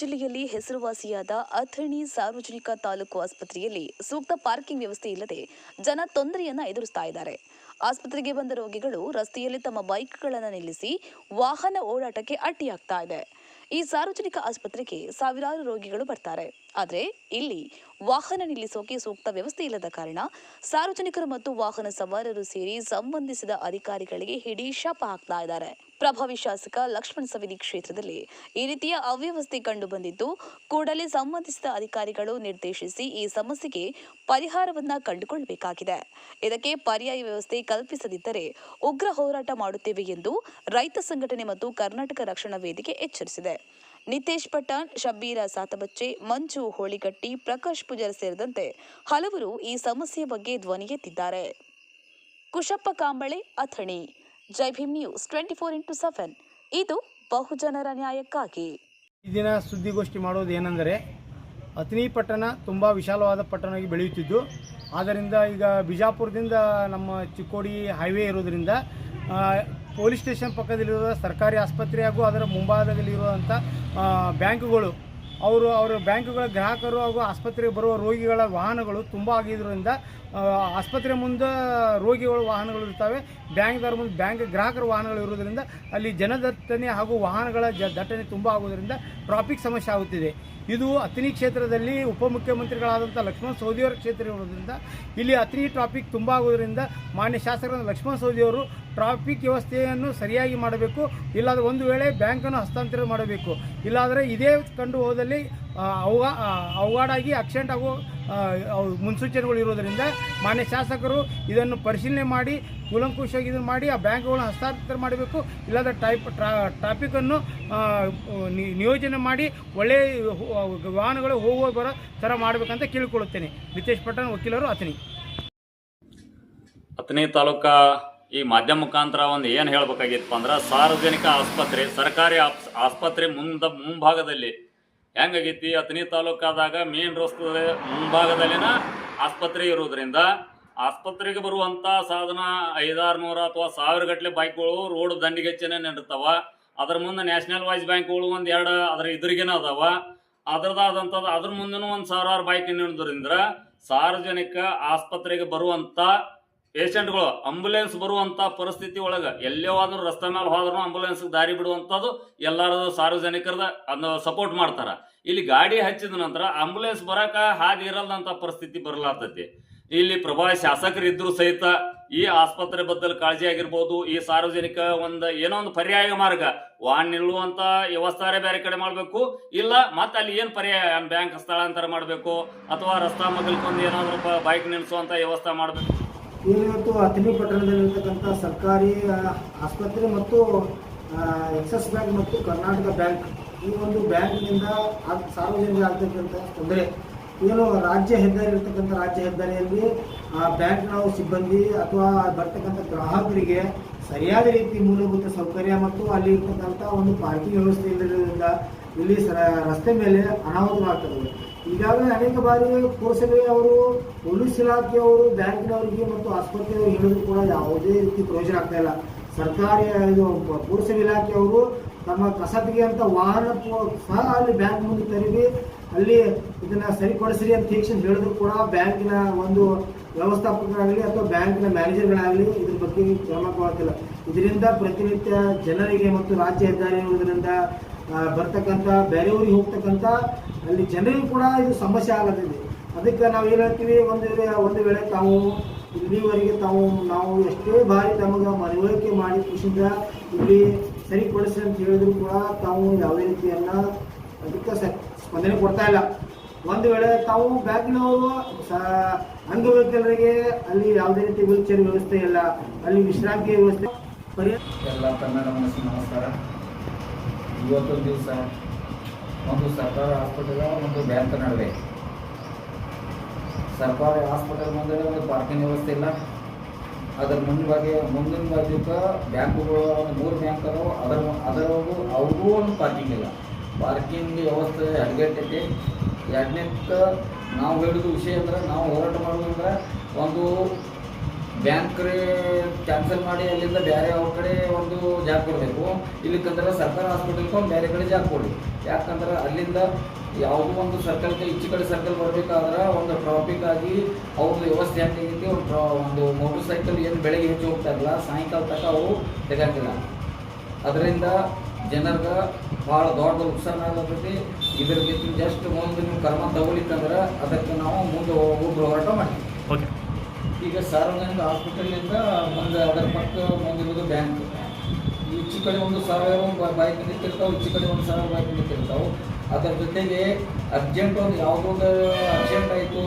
ಜಿಲ್ಲೆಯಲ್ಲಿ ಹೆಸರುವಾಸಿಯಾದ ಅಥಣಿ ಸಾರ್ವಜನಿಕ ತಾಲೂಕು ಆಸ್ಪತ್ರೆಯಲ್ಲಿ ಸೂಕ್ತ ಪಾರ್ಕಿಂಗ್ ವ್ಯವಸ್ಥೆ ಇಲ್ಲದೆ ಜನ ತೊಂದರೆಯನ್ನ ಎದುರಿಸ್ತಾ ಇದ್ದಾರೆ. ಆಸ್ಪತ್ರೆಗೆ ಬಂದ ರೋಗಿಗಳು ರಸ್ತೆಯಲ್ಲಿ ತಮ್ಮ ಬೈಕ್ಗಳನ್ನು ನಿಲ್ಲಿಸಿ ವಾಹನ ಓಡಾಟಕ್ಕೆ ಅಡ್ಡಿಯಾಗ್ತಾ ಇದೆ. ಈ ಸಾರ್ವಜನಿಕ ಆಸ್ಪತ್ರೆಗೆ ಸಾವಿರಾರು ರೋಗಿಗಳು ಬರ್ತಾರೆ. ಆದರೆ ಇಲ್ಲಿ ವಾಹನ ನಿಲ್ಲಿಸೋಕೆ ಸೂಕ್ತ ವ್ಯವಸ್ಥೆ ಇಲ್ಲದ ಕಾರಣ ಸಾರ್ವಜನಿಕರು ಮತ್ತು ವಾಹನ ಸವಾರರು ಸೇರಿ ಸಂಬಂಧಿಸಿದ ಅಧಿಕಾರಿಗಳಿಗೆ ಹಿಡಿ ಶಾಪ ಹಾಕ್ತಾ ಇದ್ದಾರೆ. ಪ್ರಭಾವಿ ಶಾಸಕ ಲಕ್ಷ್ಮಣ ಸವದಿ ಕ್ಷೇತ್ರದಲ್ಲಿ ಈ ರೀತಿಯ ಅವ್ಯವಸ್ಥೆ ಕಂಡು ಬಂದಿದ್ದು, ಕೂಡಲೇ ಸಂಬಂಧಿಸಿದ ಅಧಿಕಾರಿಗಳು ನಿರ್ದೇಶಿಸಿ ಈ ಸಮಸ್ಯೆಗೆ ಪರಿಹಾರವನ್ನ ಕಂಡುಕೊಳ್ಳಬೇಕಾಗಿದೆ. ಇದಕ್ಕೆ ಪರ್ಯಾಯ ವ್ಯವಸ್ಥೆ ಕಲ್ಪಿಸದಿದ್ದರೆ ಉಗ್ರ ಹೋರಾಟ ಮಾಡುತ್ತೇವೆ ಎಂದು ರೈತ ಸಂಘಟನೆ ಮತ್ತು ಕರ್ನಾಟಕ ರಕ್ಷಣಾ ವೇದಿಕೆ ಎಚ್ಚರಿಸಿದೆ. ನಿತೇಶ್ ಪಠಾಣ್, ಶಬ್ಬೀರ ಸಾತಬಚ್ಚೆ, ಮಂಜು ಹೋಳಿಗಟ್ಟಿ, ಪ್ರಕಾಶ್ ಪೂಜಾರಿ ಸೇರಿದಂತೆ ಹಲವರು ಈ ಸಮಸ್ಯೆ ಬಗ್ಗೆ ಧ್ವನಿ ಎತ್ತಿದ್ದಾರೆ. ಕುಶಪ್ಪ ಕಾಂಬಳೆ, ಅಥಣಿ. ಜೈ ಭೀಮ್ ನ್ಯೂಸ್ 24x7. ಇದು ಬಹುಜನರ ನ್ಯಾಯಕ್ಕಾಗಿ. ಈ ದಿನ ಸುದ್ದಿಗೋಷ್ಠಿ ಮಾಡೋದು ಏನೆಂದರೆ, ಅಥಣಿ ಪಟ್ಟಣ ತುಂಬ ವಿಶಾಲವಾದ ಪಟ್ಟಣವಾಗಿ ಬೆಳೆಯುತ್ತಿದ್ದು, ಆದ್ದರಿಂದ ಈಗ ಬಿಜಾಪುರದಿಂದ ನಮ್ಮ ಚಿಕ್ಕೋಡಿ ಹೈವೇ ಇರೋದರಿಂದ ಪೊಲೀಸ್ ಸ್ಟೇಷನ್ ಪಕ್ಕದಲ್ಲಿರುವ ಸರ್ಕಾರಿ ಆಸ್ಪತ್ರೆ ಹಾಗೂ ಅದರ ಮುಂಭಾಗದಲ್ಲಿರುವಂಥ ಬ್ಯಾಂಕುಗಳು ಅವರ ಬ್ಯಾಂಕುಗಳ ಗ್ರಾಹಕರು ಹಾಗೂ ಆಸ್ಪತ್ರೆಗೆ ಬರುವ ರೋಗಿಗಳ ವಾಹನಗಳು ತುಂಬ ಆಗಿದ್ದರಿಂದ ಆಸ್ಪತ್ರೆ ಮುಂದೆ ರೋಗಿಗಳ ವಾಹನಗಳು ಇರ್ತವೆ, ಬ್ಯಾಂಕ್ದವ್ರ ಮುಂದೆ ಗ್ರಾಹಕರ ವಾಹನಗಳು ಇರೋದರಿಂದ ಅಲ್ಲಿ ಜನದಟ್ಟಣೆ ಹಾಗೂ ವಾಹನಗಳ ದಟ್ಟಣೆ ತುಂಬ ಆಗೋದರಿಂದ ಟ್ರಾಫಿಕ್ ಸಮಸ್ಯೆ ಆಗುತ್ತಿದೆ. ಇದು ಅಥಣಿ ಕ್ಷೇತ್ರದಲ್ಲಿ ಉಪಮುಖ್ಯಮಂತ್ರಿಗಳಾದಂಥ ಲಕ್ಷ್ಮಣ ಸವದಿಯವರ ಕ್ಷೇತ್ರ ಇರೋದ್ರಿಂದ ಇಲ್ಲಿ ಅಥಣಿ ಟ್ರಾಫಿಕ್ ತುಂಬ ಆಗೋದರಿಂದ ಮಾನ್ಯ ಶಾಸಕರಾದ ಲಕ್ಷ್ಮಣ ಸವದಿಯವರು ಟ್ರಾಫಿಕ್ ವ್ಯವಸ್ಥೆಯನ್ನು ಸರಿಯಾಗಿ ಮಾಡಬೇಕು. ಇಲ್ಲಾಂದರೆ ಒಂದು ವೇಳೆ ಬ್ಯಾಂಕನ್ನು ಹಸ್ತಾಂತರ ಮಾಡಬೇಕು. ಇಲ್ಲಾಂದರೆ ಇದೇ ಕಂಡು ಹೋದಲ್ಲಿ ಅವಘಾಡಾಗಿ ಆಕ್ಸಿಡೆಂಟ್ ಆಗೋ ಮುನ್ಸೂಚನೆಗಳು ಇರೋದರಿಂದ ಮಾನ್ಯ ಶಾಸಕರು ಇದನ್ನು ಪರಿಶೀಲನೆ ಮಾಡಿ ಕೂಲಂಕುಷವಾಗಿ ಇದನ್ನು ಮಾಡಿ ಆ ಬ್ಯಾಂಕ್ಗಳನ್ನು ಹಸ್ತಾಂತರ ಮಾಡಬೇಕು. ಇಲ್ಲಾಂದರೆ ಟ್ರಾಫಿಕನ್ನು ನಿಯೋಜನೆ ಮಾಡಿ ಒಳ್ಳೆಯ ವಾಹನಗಳು ಹೋಗುವ ಬರೋ ಥರ ಮಾಡಬೇಕಂತ ಕೇಳಿಕೊಳ್ಳುತ್ತೇನೆ. ನಿತೇಶ್ ಪಠಾಣ್, ವಕೀಲರು, ಅಥಣಿ. ಅಥಣಿ ತಾಲೂಕಾ ಈ ಮಾಧ್ಯಮ ಮುಖಾಂತರ ಒಂದು ಏನು ಹೇಳಬೇಕಾಗಿತ್ತಪ್ಪ ಅಂದ್ರೆ, ಸಾರ್ವಜನಿಕ ಆಸ್ಪತ್ರೆ, ಸರ್ಕಾರಿ ಆಸ್ಪತ್ರೆ ಮುಂಭಾಗದಲ್ಲಿ ಹೆಂಗಾಗೈತಿ, ಅಥಣಿ ತಾಲೂಕಾದಾಗ ಮೇನ್ ರಸ್ತೆ ಮುಂಭಾಗದಲ್ಲಿನ ಆಸ್ಪತ್ರೆ ಇರೋದ್ರಿಂದ ಆಸ್ಪತ್ರೆಗೆ ಬರುವಂಥ ಸಾಧನ 500-600 ಅಥವಾ 1000 ಗಟ್ಟಲೆ ಬೈಕ್ಗಳು ರೋಡ್ ದಂಡಿಗೆಚ್ಚನೆ ನಿಂದಿರ್ತಾವ. ಅದ್ರ ಮುಂದೆ ನ್ಯಾಷನಲ್ ವೈಸ್ ಬ್ಯಾಂಕ್ಗಳು ಒಂದು 2 ಅದರ ಎದುರಿಗೇನ ಅದಾವ. ಅದರದಾದಂಥದ್ದು ಅದ್ರ ಮುಂದೆನೂ ಒಂದು 1000 ಬೈಕ್ ನಿಂದ್ರಿಂದ ಸಾರ್ವಜನಿಕ ಆಸ್ಪತ್ರೆಗೆ ಬರುವಂಥ ಪೇಷಂಟ್ಗಳು ಆಂಬುಲೆನ್ಸ್ ಬರುವಂಥ ಪರಿಸ್ಥಿತಿ ಒಳಗೆ ಎಲ್ಲೇ ಹೋದ್ರೂ ರಸ್ತೆ ಮೇಲೆ ಹೋದ್ರೂ ಆಂಬುಲೆನ್ಸ್ಗೆ ದಾರಿ ಬಿಡುವಂಥದ್ದು ಎಲ್ಲರೂ ಸಾರ್ವಜನಿಕರದ ಅದನ್ನು ಸಪೋರ್ಟ್ ಮಾಡ್ತಾರೆ. ಇಲ್ಲಿ ಗಾಡಿ ಹಚ್ಚಿದ ನಂತರ ಆಂಬುಲೆನ್ಸ್ ಬರೋಕೆ ಹಾದಿ ಇರಲ್ದಂಥ ಪರಿಸ್ಥಿತಿ ಬರಲಾಗ್ತೈತಿ. ಇಲ್ಲಿ ಪ್ರಭಾವಿ ಶಾಸಕರು ಇದ್ರೂ ಸಹಿತ ಈ ಆಸ್ಪತ್ರೆ ಬದಲು ಕಾಳಜಿ ಆಗಿರ್ಬೋದು, ಈ ಸಾರ್ವಜನಿಕ ಏನೋ ಒಂದು ಪರ್ಯಾಯ ಮಾರ್ಗ ವಾಹನ ನಿಲ್ಲುವಂಥ ವ್ಯವಸ್ಥೆ ಬೇರೆ ಕಡೆ ಮಾಡಬೇಕು. ಇಲ್ಲ ಮತ್ತೆ ಅಲ್ಲಿ ಏನು ಪರ್ಯಾಯ ಬ್ಯಾಂಕ್ ಸ್ಥಳಾಂತರ ಮಾಡಬೇಕು ಅಥವಾ ರಸ್ತಾ ಮಗಲ್ಕೊಂದು ಏನಾದರೂ ಬೈಕ್ ನಿಲ್ಲಿಸುವಂಥ ವ್ಯವಸ್ಥೆ ಮಾಡಬೇಕು. ಇವತ್ತು ಅಥಣಿ ಪಟ್ಟಣದಲ್ಲಿರ್ತಕ್ಕಂಥ ಸರ್ಕಾರಿ ಆಸ್ಪತ್ರೆ ಮತ್ತು ಎಕ್ಸಿಸ್ ಬ್ಯಾಂಕ್ ಮತ್ತು ಕರ್ನಾಟಕ ಬ್ಯಾಂಕ್, ಈ ಒಂದು ಬ್ಯಾಂಕ್ನಿಂದ ಸಾರ್ವಜನಿಕರಿಗೆ ಆಗ್ತಕ್ಕಂಥ ತೊಂದರೆ ಏನು, ರಾಜ್ಯ ಹೆದ್ದಾರಿ ಇರ್ತಕ್ಕಂಥ ರಾಜ್ಯ ಹೆದ್ದಾರಿಯಲ್ಲಿ ಬ್ಯಾಂಕ್ನ ಸಿಬ್ಬಂದಿ ಅಥವಾ ಬರ್ತಕ್ಕಂಥ ಗ್ರಾಹಕರಿಗೆ ಸರಿಯಾದ ರೀತಿ ಮೂಲಭೂತ ಸೌಕರ್ಯ ಮತ್ತು ಅಲ್ಲಿ ಇರ್ತಕ್ಕಂಥ ಒಂದು ಪಾರ್ಕಿಂಗ್ ವ್ಯವಸ್ಥೆ ಇಲ್ಲದಿರೋದ್ರಿಂದ ಇಲ್ಲಿ ರಸ್ತೆ ಮೇಲೆ ಅನಾಹುತವಾಗ್ತದೆ. ಈಗಾಗಲೇ ಅನೇಕ ಬಾರಿ ಪುರಸಭೆಯವರು, ಪೊಲೀಸ್ ಇಲಾಖೆಯವರು, ಬ್ಯಾಂಕಿನವರಿಗೆ ಮತ್ತು ಆಸ್ಪತ್ರೆಯವರು ಹೇಳಿದ್ರು ಕೂಡ ಯಾವುದೇ ರೀತಿ ಪ್ರಯೋಜನ ಆಗ್ತಾ ಇಲ್ಲ. ಸರ್ಕಾರಿ ಪುರಸಭೆ ಇಲಾಖೆಯವರು ತಮ್ಮ ಕಸಬಿಗೆ ಅಂತ ವಾಹನ ಸಹ ಅಲ್ಲಿ ಬ್ಯಾಂಕ್ ಮುಂದೆ ತರಿವಿ ಅಲ್ಲಿ ಇದನ್ನ ಸರಿಪಡಿಸ್ರಿ ಅಂತ ಹೇಳಿದ್ರು ಕೂಡ ಬ್ಯಾಂಕಿನ ಒಂದು ವ್ಯವಸ್ಥಾಪಕರಾಗಲಿ ಅಥವಾ ಬ್ಯಾಂಕಿನ ಮ್ಯಾನೇಜರ್ಗಳಾಗಲಿ ಇದ್ರ ಬಗ್ಗೆ ಕ್ರಮಗೊಳ್ಳುತ್ತಿಲ್ಲ. ಇದರಿಂದ ಪ್ರತಿನಿತ್ಯ ಜನರಿಗೆ ಮತ್ತು ರಾಜ್ಯ ಹೆದ್ದಾರಿ ಇರುವುದರಿಂದ ಬರ್ತಕ್ಕಂಥ ಬೇರೆಯವರಿಗೆ ಹೋಗ್ತಕ್ಕಂಥ ಅಲ್ಲಿ ಜನರಿಗೂ ಕೂಡ ಇದು ಸಮಸ್ಯೆ ಆಗತ್ತಿದೆ. ಅದಕ್ಕೆ ನಾವು ಏನು ಹೇಳ್ತೀವಿ, ಒಂದು ವೇಳೆ ತಾವು ಇಲ್ಲಿವರೆಗೆ ನಾವು ಎಷ್ಟೇ ಬಾರಿ ತಮಗೆ ಮನವರಿಕೆ ಮಾಡಿ ಖುಷಿಯಿಂದ ಇಲ್ಲಿ ಸರಿಪಡಿಸಿ ಅಂತ ಹೇಳಿದ್ರು ಕೂಡ ತಾವು ಯಾವುದೇ ರೀತಿಯನ್ನ ಅದಕ್ಕೆ ಸ್ಪಂದನೆ ಕೊಡ್ತಾ ಇಲ್ಲ. ಒಂದು ವೇಳೆ ತಾವು ಬ್ಯಾಂಕಿನವರು ಅಂಗವಿಕಲರಿಗೆ ಅಲ್ಲಿ ಯಾವುದೇ ರೀತಿ ವೀಲ್ ಚೇರ್ ವ್ಯವಸ್ಥೆ ಇಲ್ಲ, ಅಲ್ಲಿ ವಿಶ್ರಾಂತಿ ವ್ಯವಸ್ಥೆ ಎಲ್ಲ ಕನ್ನಡ ಮನಸ್ಸಿನ ನಮಸ್ಕಾರ. ಇವತ್ತೊಂದು ದಿವಸ ಒಂದು ಸರ್ಕಾರಿ ಹಾಸ್ಪಿಟಲ್ ಒಂದು ಬ್ಯಾಂಕ್ ನಡುವೆ, ಸರ್ಕಾರಿ ಹಾಸ್ಪಿಟಲ್ ಮುಂದೆ ಒಂದು ಪಾರ್ಕಿಂಗ್ ವ್ಯವಸ್ಥೆ ಇಲ್ಲ. ಅದರ ಮುಂದಿನ ಬಾಜುಕ ಬ್ಯಾಂಕುಗಳು 3 ಬ್ಯಾಂಕ್ ಅದರವರೆಗೂ ಅವ್ರಿಗೂ ಒಂದು ಪಾರ್ಕಿಂಗ್ ಇಲ್ಲ. ಪಾರ್ಕಿಂಗ್ ವ್ಯವಸ್ಥೆ ಅಡ್ಗೆಟ್ಟೈತಿ. ಎರಡನೇಕ್ಕೆ ನಾವು ಹೇಳಿದ ವಿಷಯ ಅಂದ್ರೆ, ನಾವು ಹೋರಾಟ ಮಾಡೋದಂದ್ರೆ ಒಂದು ಬ್ಯಾಂಕ್ ಕ್ಯಾನ್ಸಲ್ ಮಾಡಿ ಅಲ್ಲಿಂದ ಬೇರೆ ಅವ್ರ ಕಡೆ ಒಂದು ಜಾಗ ಕೊಡಬೇಕು. ಇಲ್ಲಿಕಂದ್ರೆ ಸರ್ಕಾರ ಹಾಸ್ಪಿಟಲ್ಗೆ ಒಂದು ಬೇರೆ ಕಡೆ ಜಾಗ ಕೊಡಿ. ಯಾಕಂದ್ರೆ ಅಲ್ಲಿಂದ ಯಾವುದೋ ಒಂದು ಸರ್ಕಲ್ಗೆ ಈಚೆ ಕಡೆ ಸರ್ಕಲ್ ಬರಬೇಕಾದ್ರೆ ಒಂದು ಟ್ರಾಫಿಕ್ ಆಗಿ ಅವ್ರದ್ದು ವ್ಯವಸ್ಥೆ ಹೆಂಗಾಗೈತಿ, ಒಂದು ಮೋಟರ್ ಸೈಕಲ್ ಏನು ಬೆಳಗ್ಗೆ ಹೆಚ್ಚು ಹೋಗ್ತಾ ಇರಲ್ಲ, ಸಾಯಂಕಾಲ ತನಕ ಅವು ತೆಗಂಗಿಲ್ಲ. ಅದರಿಂದ ಜನರಿಗೆ ಭಾಳ ದೊಡ್ಡ ನುಕ್ಸಾನ ಆಗತೈತಿ. ಇದ್ರಿಗೆ ಜಸ್ಟ್ ಮುಂದೆ ನೀವು ಕರ್ಮ ತಗೊಳಿಕ್ಕಂದ್ರೆ ಅದಕ್ಕೆ ನಾವು ಮುಂದೆ ಹೋಗ್ಬಿಟ್ಟು ಹೋರಾಟ ಮಾಡ್ತೀವಿ. ಓಕೆ. ಈಗ ಸಾರ್ವಜನಿಕ ಹಾಸ್ಪಿಟಲಿಂದ ಮುಂದೆ ಅದರ ಪಕ್ಕ ಮುಂದಿರೋದು ಬ್ಯಾಂಕ್. ಈಚೆ ಕಡೆ 1,000 ಬೈಕ್ ನಿಂತಿರ್ತಾವೆ, ಈಚೆ ಕಡೆ 1,000 ಬೈಕ್ ನಿಂತಿರ್ತಾವೆ. ಅದರ ಜೊತೆಗೆ ಅರ್ಜೆಂಟ್ ಒಂದು ಯಾವುದೋ ಒಂದು ಅರ್ಜೆಂಟ್ ಆಯಿತು,